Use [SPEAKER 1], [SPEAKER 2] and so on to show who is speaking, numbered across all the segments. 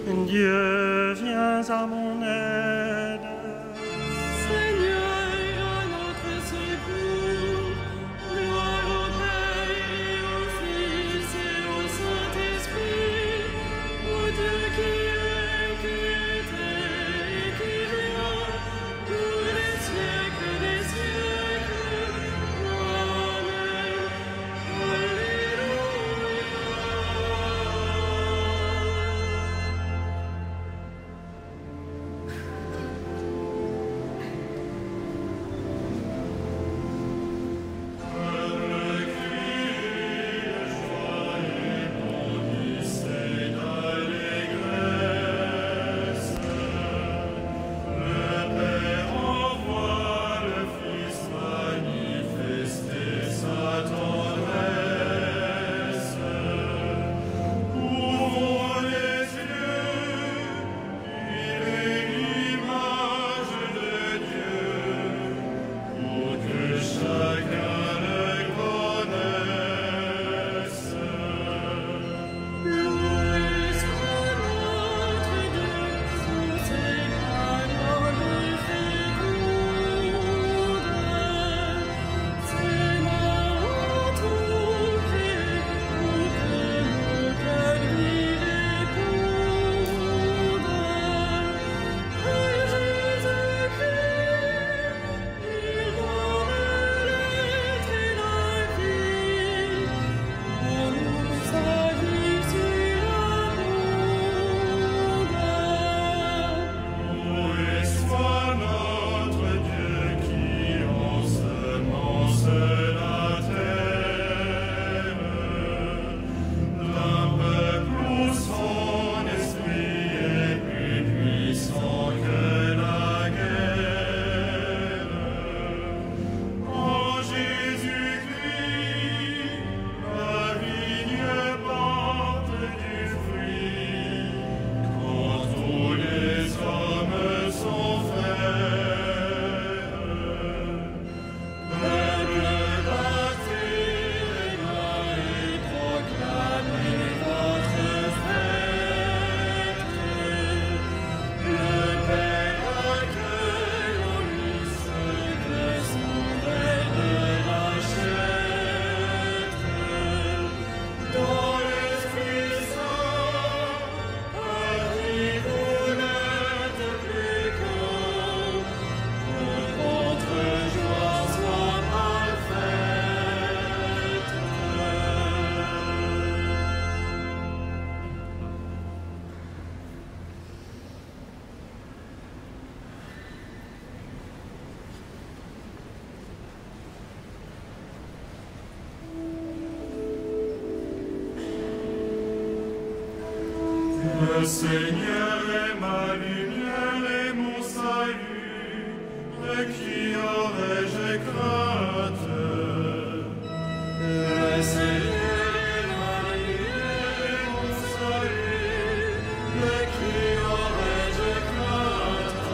[SPEAKER 1] Dieu, viens à mon aide.
[SPEAKER 2] Seigneur, à notre secours, gloire au Père et au Fils et au Saint-Esprit, au Dieu qui est, qui était et qui vient, pour les siècles des siècles. Amen. Alléluia.
[SPEAKER 3] Le Seigneur est ma lumière et mon salut, de qui aurais-je crainte? Le Seigneur est ma lumière et mon salut, de qui aurais-je crainte?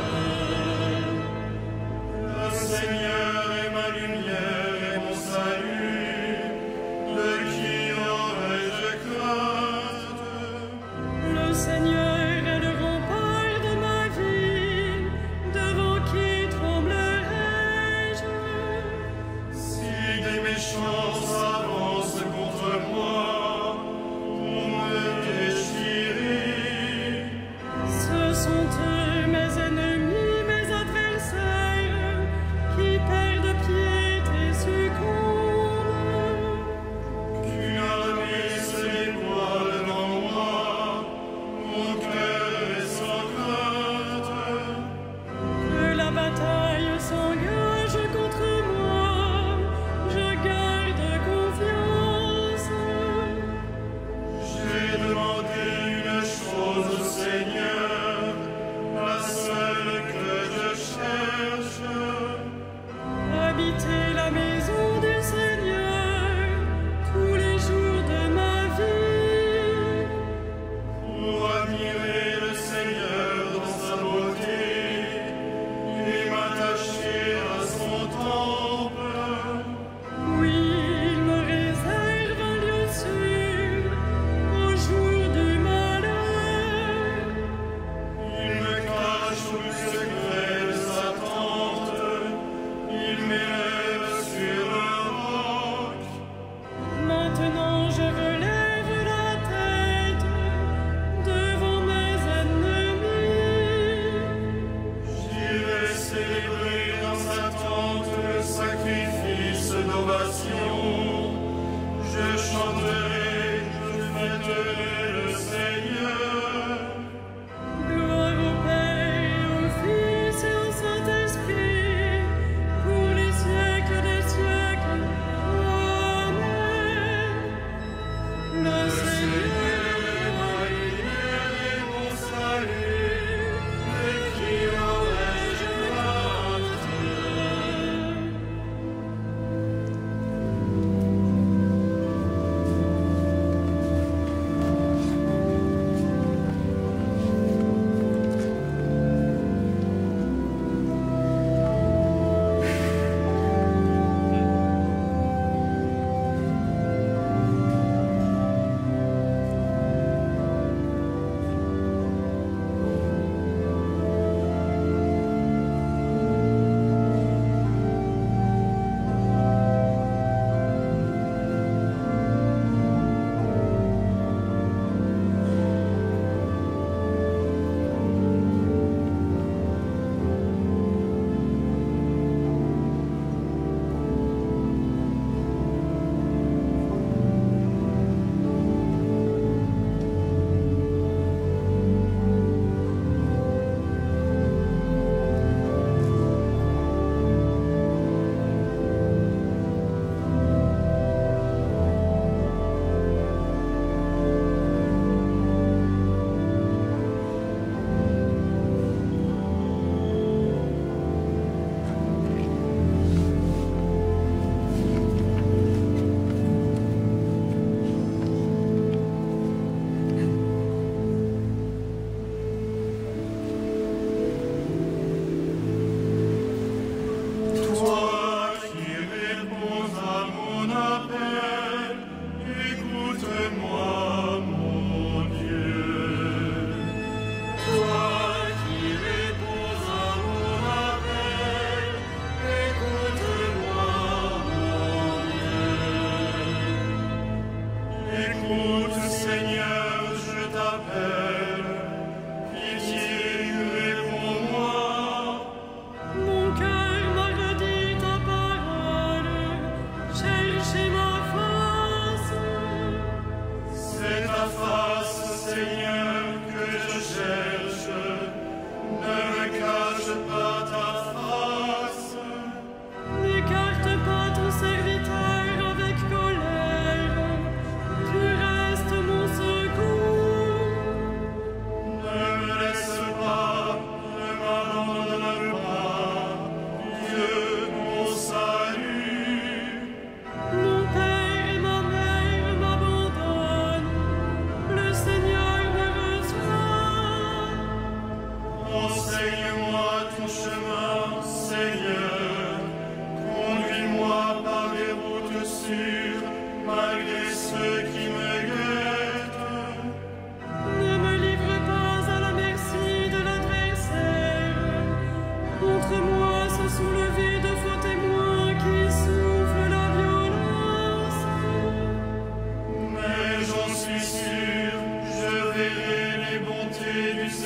[SPEAKER 3] Le Seigneur est ma lumière et mon salut, de qui aurais-je crainte?
[SPEAKER 2] Le Seigneur est le rempart de ma vie, devant qui tremblerai-je?
[SPEAKER 3] Si des méchants s'avancent contre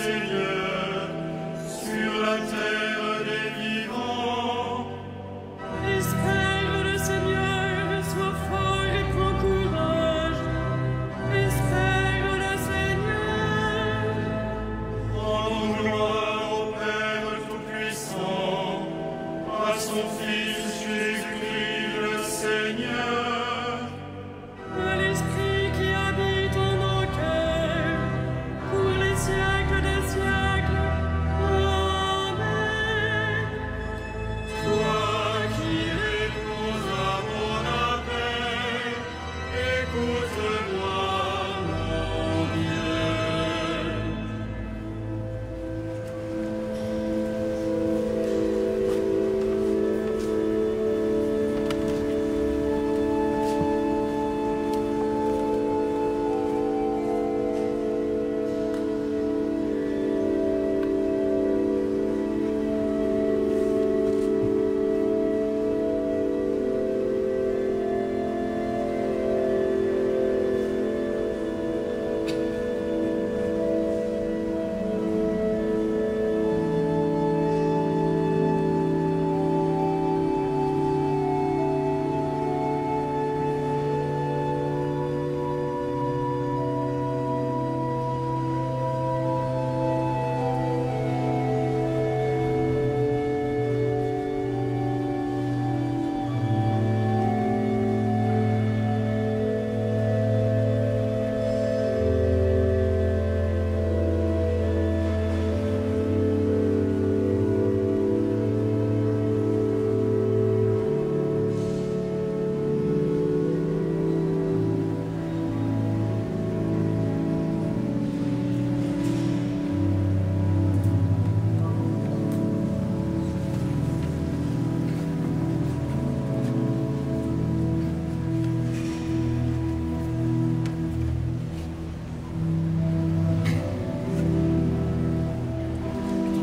[SPEAKER 3] Seigneur, sur la terre des vivants.
[SPEAKER 2] Espère le Seigneur, sois fort et prends courage. Espère le Seigneur.
[SPEAKER 3] Rendons gloire au Père Tout-Puissant, à son Fils Jésus-Christ le Seigneur.
[SPEAKER 2] À l'Esprit qui habite en nos cœurs, pour les siècles des siècles. Amen.
[SPEAKER 3] Toi qui réponds à mon appel, écoute-moi, mon Dieu.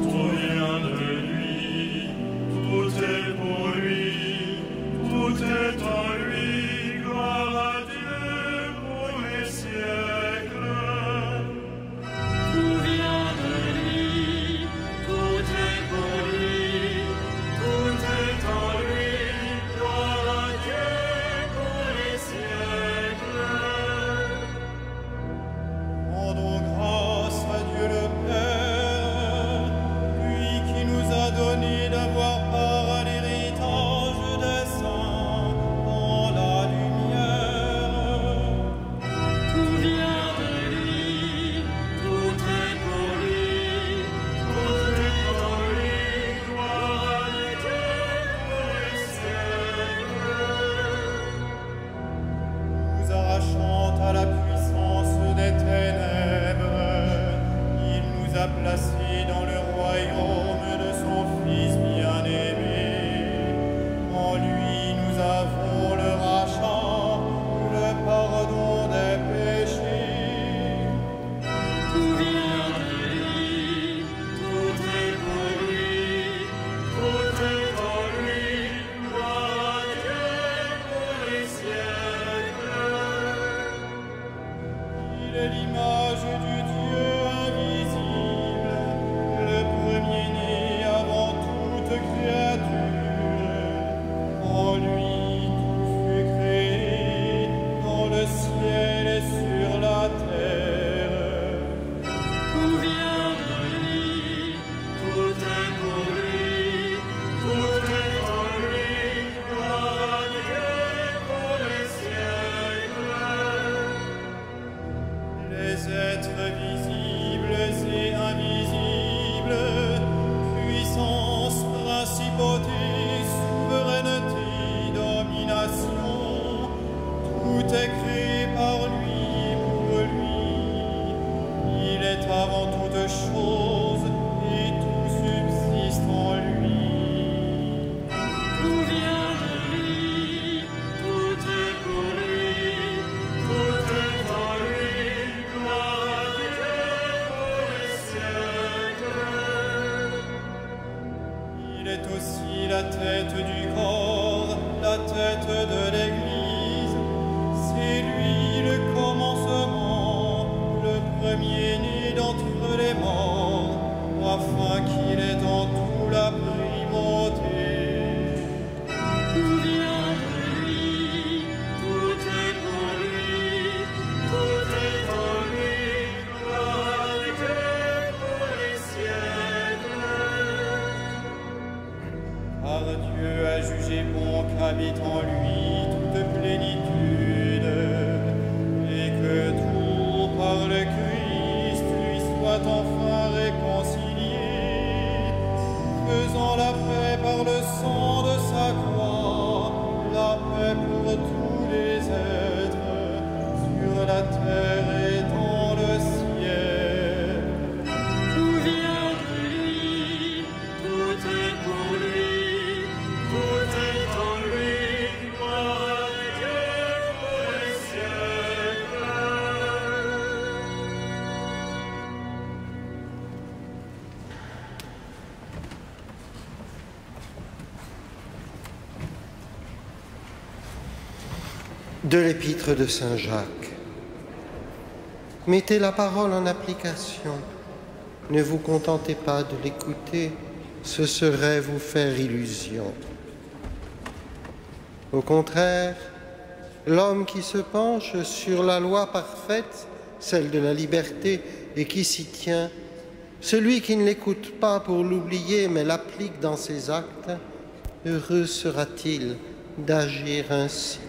[SPEAKER 3] Tout vient de lui, tout est pour lui, tout est en lui. Gloire à Dieu pour les siècles.
[SPEAKER 2] Tout vient de lui, tout est pour lui,
[SPEAKER 3] Tout est en lui. Gloire à Dieu pour les siècles.
[SPEAKER 4] Rendons grâce à Dieu le Père, lui qui nous a donné d'avoir part à l'héritage des saints dans la lumière.
[SPEAKER 2] tout vient de lui, tout est pour lui,
[SPEAKER 3] Tout est en lui. Gloire à Dieu pour les siècles.
[SPEAKER 4] Nous arrachant à la puissance des ténèbres, il nous a placés dans le royaume de son Fils bien-aimé. En lui nous avons le rachat, le pardon des péchés.
[SPEAKER 2] tout vient de lui, tout est pour lui,
[SPEAKER 3] Tout est en lui. Gloire à Dieu pour les siècles.
[SPEAKER 4] Il est l'image du Dieu invisible, le premier-né avant toute créature. En lui tout fut créé, dans le ciel et sur la terre.
[SPEAKER 2] tout vient de lui,
[SPEAKER 3] Tout est pour lui, tout est en lui. Gloire à Dieu pour les siècles.
[SPEAKER 4] Les êtres visibles et invisibles, puissance, principauté, souveraineté, domination, tout est créé par lui, pour lui. Il est avant toute chose et tout subsiste en lui.
[SPEAKER 2] tout vient de lui, tout est pour lui,
[SPEAKER 3] Tout est en lui. Gloire à Dieu pour les siècles.
[SPEAKER 4] Il est aussi la tête du corps, la tête de l'Église. C'est lui le commencement, le premier-né d'entre les morts. qu'habite en lui toute plénitude, et que tout par le Christ lui soit enfin réconcilié, faisant la paix par le sang de sa croix, la paix pour tous les êtres, sur la terre et dans le ciel.
[SPEAKER 2] Tout vient de lui, tout est pour lui, tout est en lui, gloire à Dieu pour les siècles.
[SPEAKER 5] De l'épître de Saint Jacques. Mettez la parole en application. Ne vous contentez pas de l'écouter, ce serait vous faire illusion. Au contraire, l'homme qui se penche sur la loi parfaite, celle de la liberté, et qui s'y tient, celui qui ne l'écoute pas pour l'oublier, mais l'applique dans ses actes, heureux sera-t-il d'agir ainsi.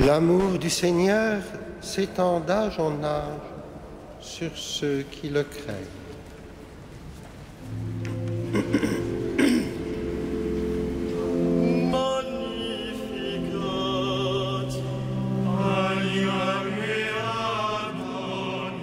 [SPEAKER 5] L'amour du Seigneur s'étend d'âge en âge sur ceux qui le craignent.
[SPEAKER 3] Magnificat, aliam et Adonium.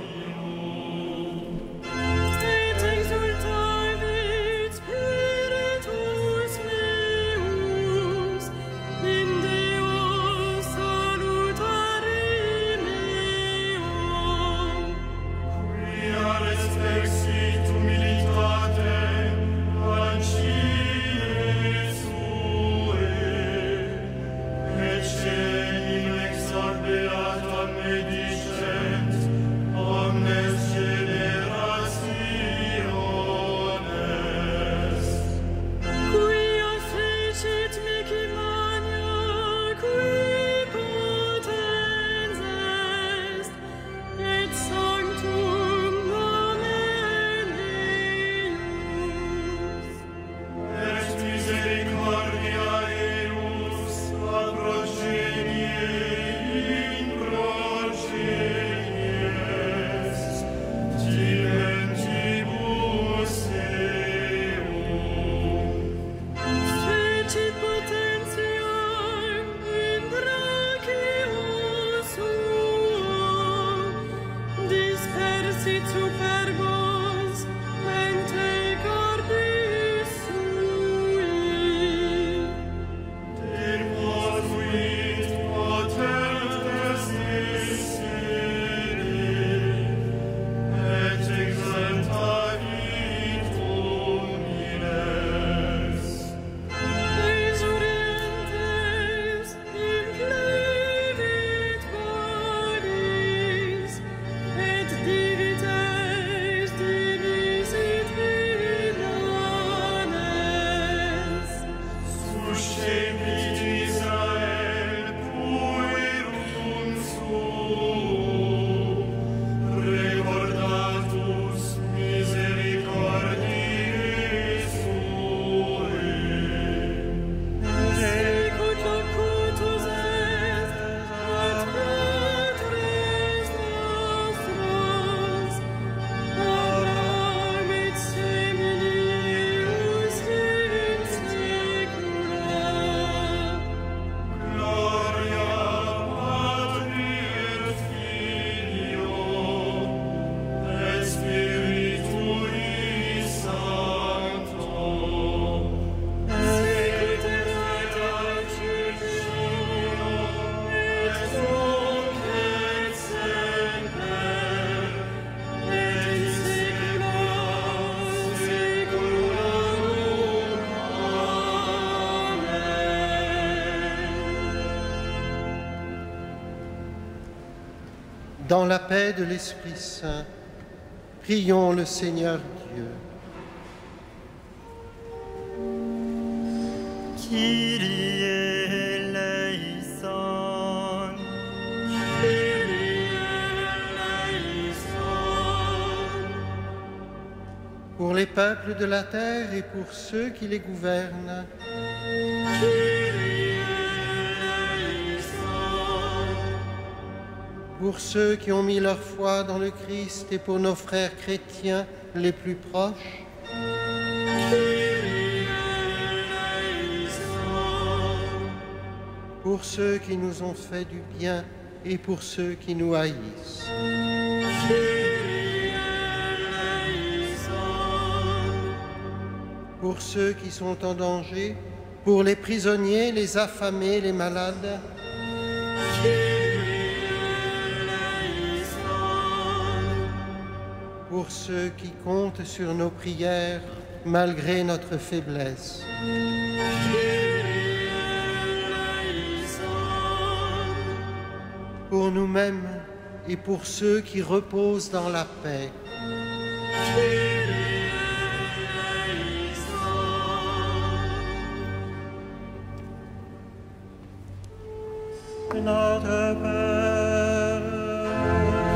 [SPEAKER 5] Dans la paix de l'Esprit Saint, prions le Seigneur Dieu.
[SPEAKER 3] Kyrie eleison,
[SPEAKER 2] Kyrie eleison.
[SPEAKER 5] Pour les peuples de la terre et pour ceux qui les gouvernent, pour ceux qui ont mis leur foi dans le Christ et pour nos frères chrétiens les plus proches, pour ceux qui nous ont fait du bien et pour ceux qui nous haïssent. Pour ceux qui sont en danger, pour les prisonniers, les affamés, les malades, pour ceux qui comptent sur nos prières malgré notre faiblesse. Pour nous-mêmes et pour ceux qui reposent dans la paix.
[SPEAKER 1] Notre Père,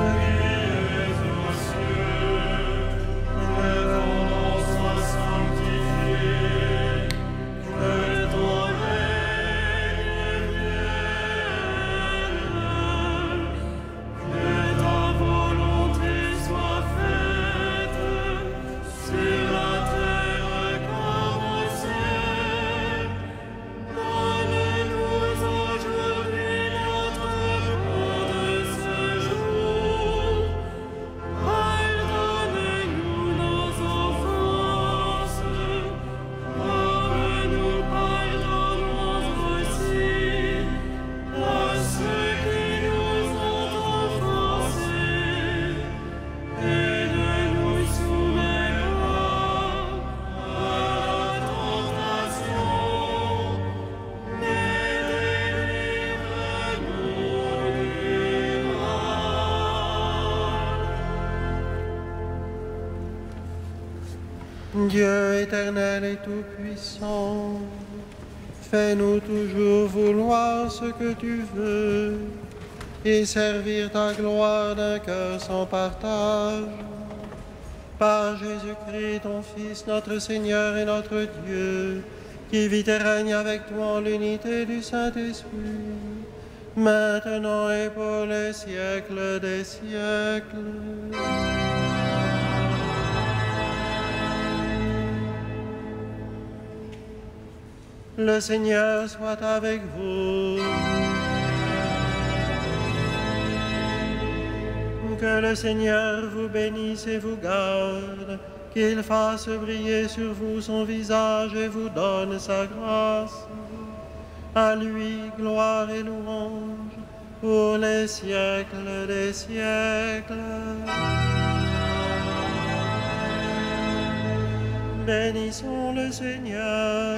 [SPEAKER 1] qui es aux cieux, que ton nom soit sanctifié, que ton règne vienne, que ta volonté soit faite sur la terre comme au ciel. Donne-nous aujourd'hui notre pain de ce jour. Pardonne-nous nos offenses, comme nous pardonnons aussi à ceux qui nous ont offensés. Et ne nous soumets pas à la tentation, mais délivre-nous du mal.
[SPEAKER 5] Dieu éternel et tout-puissant, fais-nous toujours vouloir ce que tu veux et servir ta gloire d'un cœur sans partage. Par Jésus-Christ, ton Fils, notre Seigneur et notre Dieu, qui vit et règne avec toi en l'unité du Saint-Esprit, maintenant et pour les siècles des siècles. Le Seigneur soit avec vous. Que le Seigneur vous bénisse et vous garde, qu'il fasse briller sur vous son visage et vous donne sa grâce. À lui, gloire et louange pour les siècles des siècles. Bénissons le Seigneur.